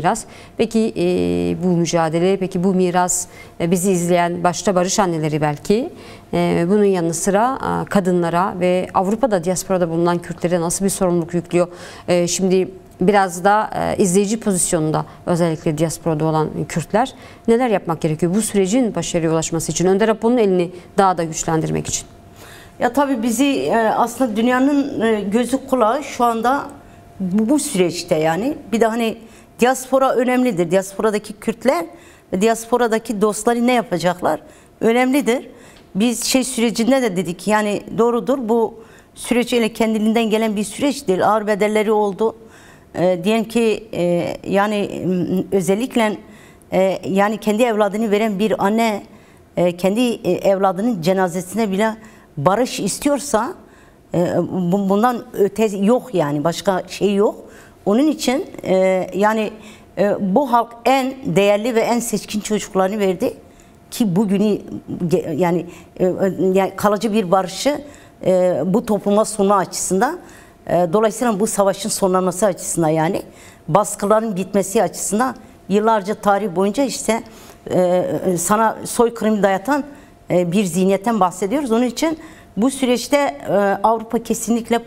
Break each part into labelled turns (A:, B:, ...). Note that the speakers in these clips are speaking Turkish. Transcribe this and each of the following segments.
A: biraz. Peki bu mücadele, peki bu miras bizi izleyen başta barış anneleri belki bunun yanı sıra kadınlara ve Avrupa'da, diasporada bulunan Kürtlere nasıl bir sorumluluk yüklüyor? Şimdi biraz da izleyici pozisyonunda özellikle diasporada olan Kürtler neler yapmak gerekiyor bu sürecin başarıya ulaşması için? Önder Apo'nun elini daha da güçlendirmek için.
B: Ya tabii bizi aslında dünyanın gözü kulağı şu anda bu süreçte yani. Bir de hani diaspora önemlidir. Diasporadaki Kürtler ve diasporadaki dostları ne yapacaklar? Önemlidir. Biz sürecinde de dedik yani doğrudur, bu süreç öyle kendiliğinden gelen bir süreç değil. Ağır bedelleri oldu. Diyelim ki yani özellikle yani kendi evladını veren bir anne kendi evladının cenazesine bile barış istiyorsa bundan öte yok yani, başka şey yok. Onun için yani bu halk en değerli ve en seçkin çocuklarını verdi ki bugünü yani kalıcı bir barışı bu topluma sunma açısından, dolayısıyla bu savaşın sonlanması açısından, yani baskıların bitmesi açısından yıllarca tarih boyunca işte sana soykırım dayatan bir zihniyetten bahsediyoruz. Onun için bu süreçte Avrupa kesinlikle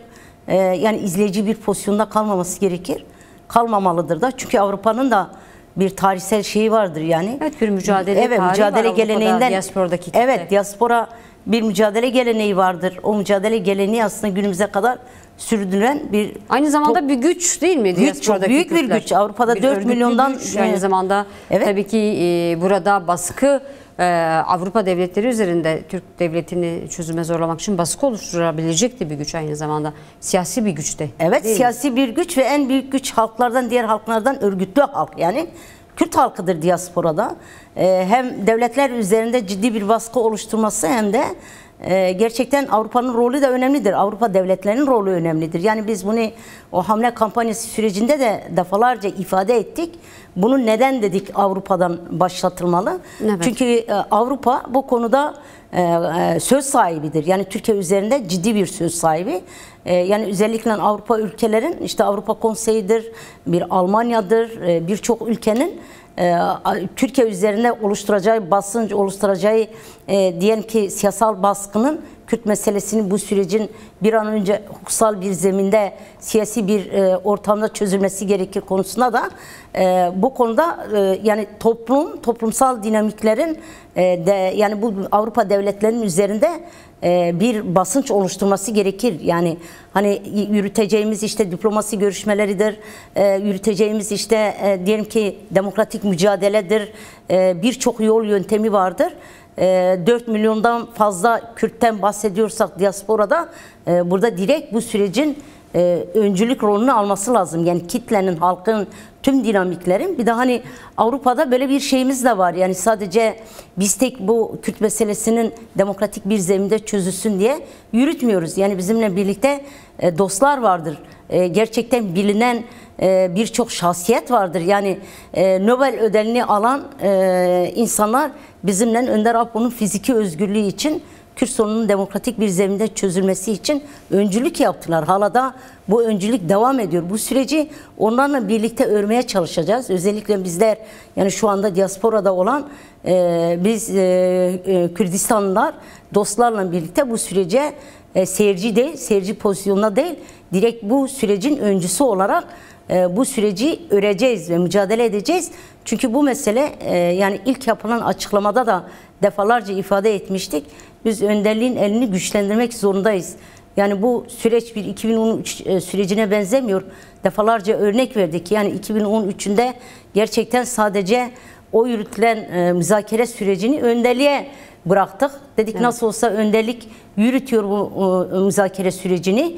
B: yani izleyici bir pozisyonda kalmaması gerekir. Kalmamalıdır da. Çünkü Avrupa'nın da bir tarihsel şeyi vardır yani.
A: Evet, bir mücadele
B: evet, mücadele geleneğinden.
A: Diasporadaki kitle.
B: Evet, diaspora bir mücadele geleneği vardır. O mücadele geleneği aslında günümüze kadar sürdürülen bir...
A: Aynı zamanda bir güç değil mi?
B: Güç, çok büyük bir güç. Avrupa'da bir 4 milyondan...
A: Güç. Aynı zamanda evet. Tabii ki burada baskı Avrupa devletleri üzerinde Türk devletini çözüme zorlamak için baskı oluşturabilecek de bir güç, aynı zamanda siyasi bir güç de.
B: Evet, siyasi bir güç ve en büyük güç halklardan, diğer halklardan örgütlü halk yani. Kürt halkıdır diasporada. Hem devletler üzerinde ciddi bir baskı oluşturması hem de gerçekten Avrupa'nın rolü de önemlidir. Avrupa devletlerinin rolü önemlidir. Yani biz bunu o hamle kampanyası sürecinde de defalarca ifade ettik. Bunu neden dedik Avrupa'dan başlatılmalı? Evet. Çünkü Avrupa bu konuda söz sahibidir. Yani Türkiye üzerinde ciddi bir söz sahibi. Yani özellikle Avrupa ülkelerin, işte Avrupa Konseyi'dir, bir Almanya'dır, birçok ülkenin Türkiye üzerinde oluşturacağı basınç, oluşturacağı diyelim ki siyasal baskının Kürt meselesinin bu sürecin bir an önce hukuksal bir zeminde, siyasi bir ortamda çözülmesi gerekir konusunda da bu konuda yani toplumsal dinamiklerin yani bu Avrupa devletlerinin üzerinde bir basınç oluşturması gerekir. Yani hani yürüteceğimiz işte diplomasi görüşmeleridir, yürüteceğimiz işte diyelim ki demokratik mücadeledir, birçok yol yöntemi vardır. 4 milyondan fazla Kürt'ten bahsediyorsak diasporada burada direkt bu sürecin öncülük rolünü alması lazım. Yani kitlenin, halkın, tüm dinamiklerin. Bir de hani Avrupa'da böyle bir şeyimiz de var. Yani sadece biz tek bu Kürt meselesinin demokratik bir zeminde çözülsün diye yürütmüyoruz. Yani bizimle birlikte dostlar vardır. Gerçekten bilinen birçok şahsiyet vardır. Yani Nobel ödülünü alan insanlar bizimle Önder Apo'nun fiziki özgürlüğü için, Kürt sorununun demokratik bir zeminde çözülmesi için öncülük yaptılar. Hala da bu öncülük devam ediyor. Bu süreci onlarla birlikte örmeye çalışacağız. Özellikle bizler, yani şu anda diasporada olan biz Kürdistanlılar dostlarla birlikte bu sürece seyirci değil, seyirci pozisyonunda değil, direkt bu sürecin öncüsü olarak bu süreci öreceğiz ve mücadele edeceğiz. Çünkü bu mesele yani ilk yapılan açıklamada da defalarca ifade etmiştik. Biz önderliğin elini güçlendirmek zorundayız. Yani bu süreç bir 2013 sürecine benzemiyor. Defalarca örnek verdik. Yani 2013'ünde gerçekten sadece o yürütülen müzakere sürecini önderliğe bıraktık. Dedik evet, nasıl olsa önderlik yürütüyor bu müzakere sürecini.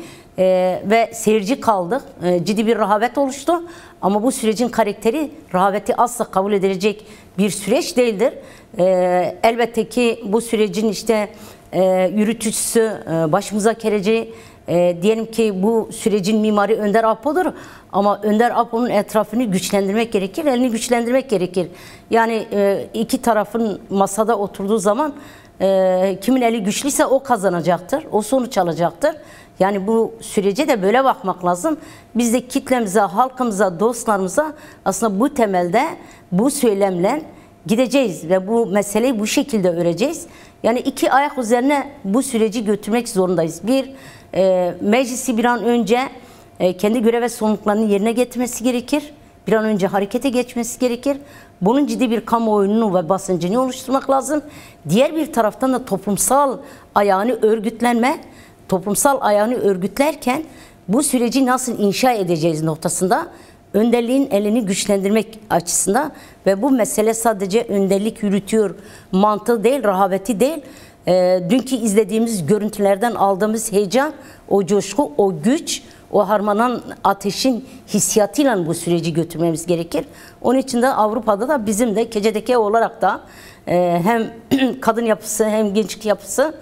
B: Ve seyirci kaldık. Ciddi bir rehavet oluştu. Ama bu sürecin karakteri rehaveti asla kabul edilecek bir süreç değildir. Elbette ki bu sürecin işte yürütücüsü, baş müzakereci, diyelim ki bu sürecin mimarı Önder Apo'dur. Ama Önder Apo'nun etrafını güçlendirmek gerekir, elini güçlendirmek gerekir. Yani iki tarafın masada oturduğu zaman kimin eli güçlüyse o kazanacaktır, o sonuç alacaktır. Yani bu sürece de böyle bakmak lazım. Biz de kitlemize, halkımıza, dostlarımıza aslında bu temelde, bu söylemle gideceğiz ve bu meseleyi bu şekilde öreceğiz. Yani iki ayak üzerine bu süreci götürmek zorundayız. Bir, meclisi bir an önce kendi görev ve sorumluluklarını yerine getirmesi gerekir. Bir an önce harekete geçmesi gerekir. Bunun ciddi bir kamuoyunu ve basıncını oluşturmak lazım. Diğer bir taraftan da toplumsal ayağını örgütlenme, toplumsal ayağını örgütlerken bu süreci nasıl inşa edeceğiz noktasında önderliğin elini güçlendirmek açısından ve bu mesele sadece önderlik yürütüyor mantığı değil, rehaveti değil. Dünkü izlediğimiz görüntülerden aldığımız heyecan, o coşku, o güç, o harmanan ateşin hissiyatıyla bu süreci götürmemiz gerekir. Onun için de Avrupa'da da bizim de KCDK olarak da hem kadın yapısı hem gençlik yapısı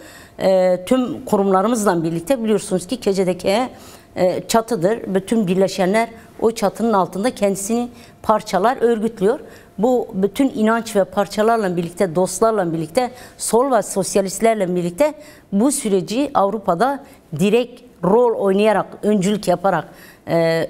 B: tüm kurumlarımızla birlikte biliyorsunuz ki KCDK çatıdır. Bütün birleşenler o çatının altında kendisini parçalar, örgütlüyor. Bu bütün inanç ve parçalarla birlikte, dostlarla birlikte, sol ve sosyalistlerle birlikte bu süreci Avrupa'da direkt rol oynayarak, öncülük yaparak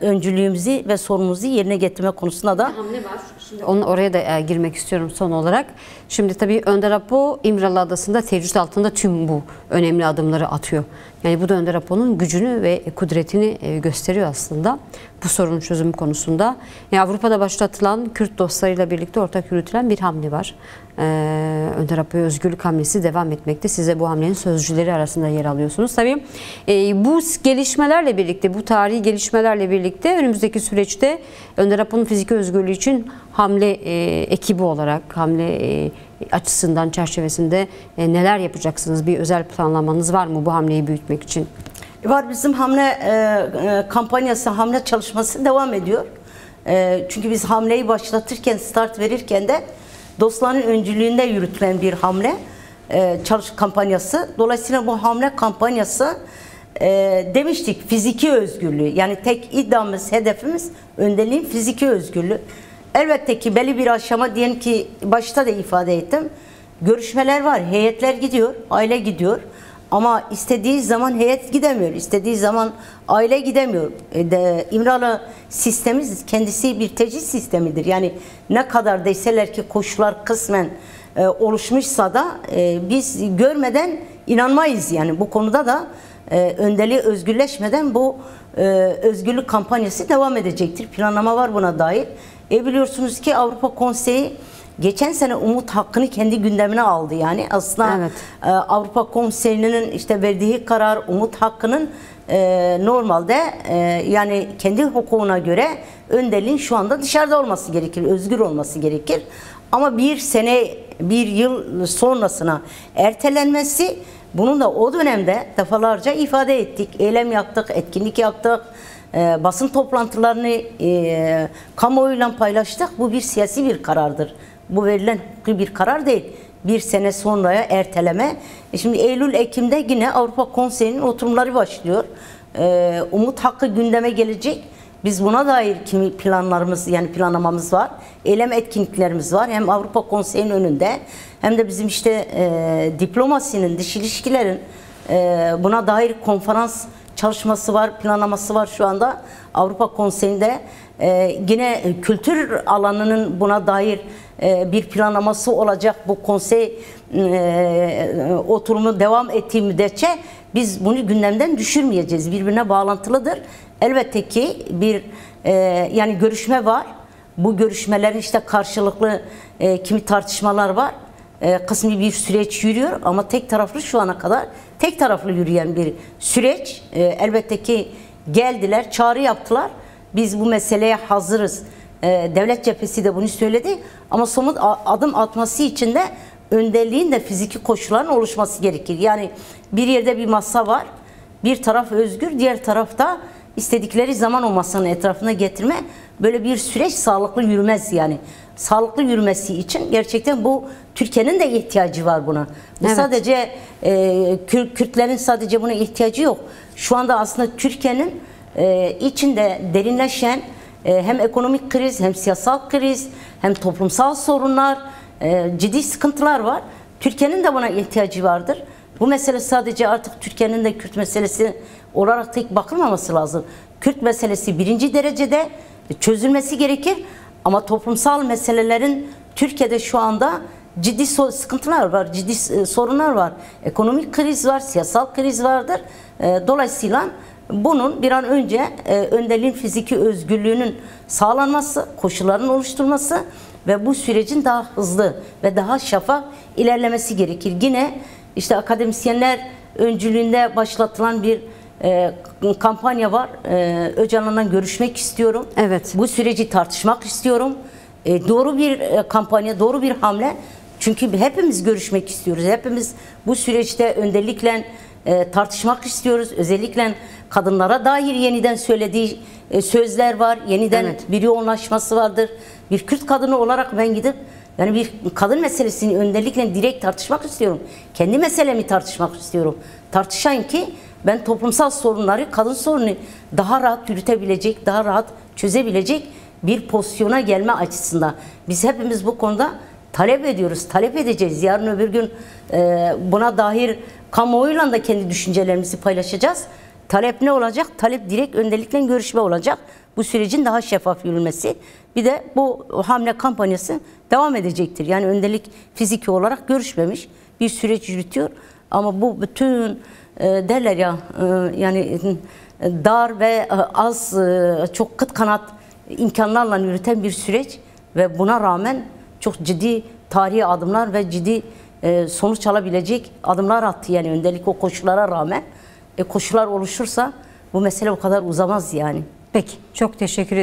B: öncülüğümüzü ve sorumluluğumuzu yerine getirme konusunda da
A: hamle var. Şimdi oraya da girmek istiyorum son olarak. Şimdi tabii Önder Apo İmralı Adası'nda tecrüt altında tüm bu önemli adımları atıyor. Yani bu da Önder Apo'nun gücünü ve kudretini gösteriyor aslında bu sorunun çözümü konusunda. Yani Avrupa'da başlatılan Kürt dostlarıyla birlikte ortak yürütülen bir hamle var. Önder Apo'ya özgürlük hamlesi devam etmekte. Size bu hamlenin sözcüleri arasında yer alıyorsunuz. Tabii bu gelişmelerle birlikte, bu tarihi gelişmelerle birlikte önümüzdeki süreçte Önder Apo'nun fiziki özgürlüğü için hamle ekibi olarak, hamle açısından, çerçevesinde neler yapacaksınız? Bir özel planlamanız var mı bu hamleyi büyütmek için?
B: Var, bizim hamle kampanyası, hamle çalışması devam ediyor. Çünkü biz hamleyi başlatırken, start verirken de dostların öncülüğünde yürütülen bir hamle kampanyası. Dolayısıyla bu hamle kampanyası demiştik fiziki özgürlüğü. Yani tek iddiamız, hedefimiz önderliğin fiziki özgürlüğü. Elbette ki belli bir aşama, diyelim ki başta da ifade ettim. Görüşmeler var, heyetler gidiyor, aile gidiyor. Ama istediği zaman heyet gidemiyor, istediği zaman aile gidemiyor. İmralı sistemi kendisi bir tecrit sistemidir. Yani ne kadar deseler ki koşullar kısmen oluşmuşsa da biz görmeden inanmayız. Yani bu konuda da önderliği özgürleşmeden bu özgürlük kampanyası devam edecektir. Planlama var buna dair. Biliyorsunuz ki Avrupa Konseyi geçen sene umut hakkını kendi gündemine aldı. Yani aslında evet, Avrupa Konseyi'nin işte verdiği karar umut hakkının normalde yani kendi hukukuna göre önderliğin şu anda dışarıda olması gerekir, özgür olması gerekir. Ama bir sene, bir yıl sonrasına ertelenmesi, bunun da o dönemde defalarca ifade ettik. Eylem yaptık, etkinlik yaptık. Basın toplantılarını kamuoyuyla paylaştık. Bu bir siyasi bir karardır. Bu verilen hukuki bir karar değil. Bir sene sonraya erteleme. Şimdi Eylül-Ekim'de yine Avrupa Konseyi'nin oturumları başlıyor. Umut hakkı gündeme gelecek. Biz buna dair kimi planlarımız, yani planlamamız var. Eylem etkinliklerimiz var. Hem Avrupa Konseyi'nin önünde hem de bizim işte diplomasinin, dış ilişkilerin buna dair konferans çalışması var, planlaması var şu anda Avrupa Konseyi'nde. Yine kültür alanının buna dair bir planlaması olacak. Bu konsey oturumu devam ettiği müddetçe biz bunu gündemden düşürmeyeceğiz. Birbirine bağlantılıdır. Elbette ki bir yani görüşme var. Bu görüşmelerin işte karşılıklı kimi tartışmalar var. Kısmi bir süreç yürüyor ama tek taraflı, şu ana kadar tek taraflı yürüyen bir süreç. Elbette ki geldiler, çağrı yaptılar. Biz bu meseleye hazırız. Devlet cephesi de bunu söyledi. Ama somut adım atması için de önderliğin de fiziki koşulların oluşması gerekir. Yani bir yerde bir masa var. Bir taraf özgür, diğer tarafta istedikleri zaman o masanın etrafına getirme. Böyle bir süreç sağlıklı yürümez yani. Sağlıklı yürümesi için gerçekten bu Türkiye'nin de ihtiyacı var buna. Bu evet, sadece Kürtlerin sadece buna ihtiyacı yok. Şu anda aslında Türkiye'nin içinde derinleşen hem ekonomik kriz, hem siyasal kriz, hem toplumsal sorunlar, ciddi sıkıntılar var. Türkiye'nin de buna ihtiyacı vardır. Bu mesele sadece artık Türkiye'nin de Kürt meselesi olarak tek bakılmaması lazım. Kürt meselesi birinci derecede çözülmesi gerekir ama toplumsal meselelerin Türkiye'de şu anda ciddi sıkıntılar var, ciddi sorunlar var. Ekonomik kriz var, siyasal kriz vardır. Dolayısıyla bunun bir an önce önderliğin fiziki özgürlüğünün sağlanması, koşulların oluşturulması ve bu sürecin daha hızlı ve daha şeffaf ilerlemesi gerekir. Yine işte akademisyenler öncülüğünde başlatılan bir kampanya var. Öcalan'la görüşmek istiyorum.
A: Evet.
B: Bu süreci tartışmak istiyorum. Doğru bir kampanya, doğru bir hamle. Çünkü hepimiz görüşmek istiyoruz. Hepimiz bu süreçte önderlikle tartışmak istiyoruz. Özellikle kadınlara dair yeniden söylediği sözler var. Yeniden bir yoğunlaşması vardır. Bir Kürt kadını olarak ben gidip yani bir kadın meselesini önderlikle direkt tartışmak istiyorum. Kendi meselemi tartışmak istiyorum. Tartışayım ki ben toplumsal sorunları, kadın sorunu daha rahat yürütebilecek, daha rahat çözebilecek bir pozisyona gelme açısından. Biz hepimiz bu konuda talep ediyoruz, talep edeceğiz. Yarın öbür gün buna dair kamuoyuyla da kendi düşüncelerimizi paylaşacağız. Talep ne olacak? Talep direkt önderlikle görüşme olacak. Bu sürecin daha şeffaf yürümesi. Bir de bu hamle kampanyası devam edecektir. Yani önderlik fiziki olarak görüşmemiş. Bir süreç yürütüyor. Ama bu bütün derler ya yani dar ve az çok kıt kanat imkanlarla yürüten bir süreç ve buna rağmen çok ciddi tarihi adımlar ve ciddi sonuç alabilecek adımlar attı yani önderlik o koşullara rağmen. Koşullar oluşursa bu mesele o kadar uzamaz yani.
A: Peki, çok teşekkür ederim.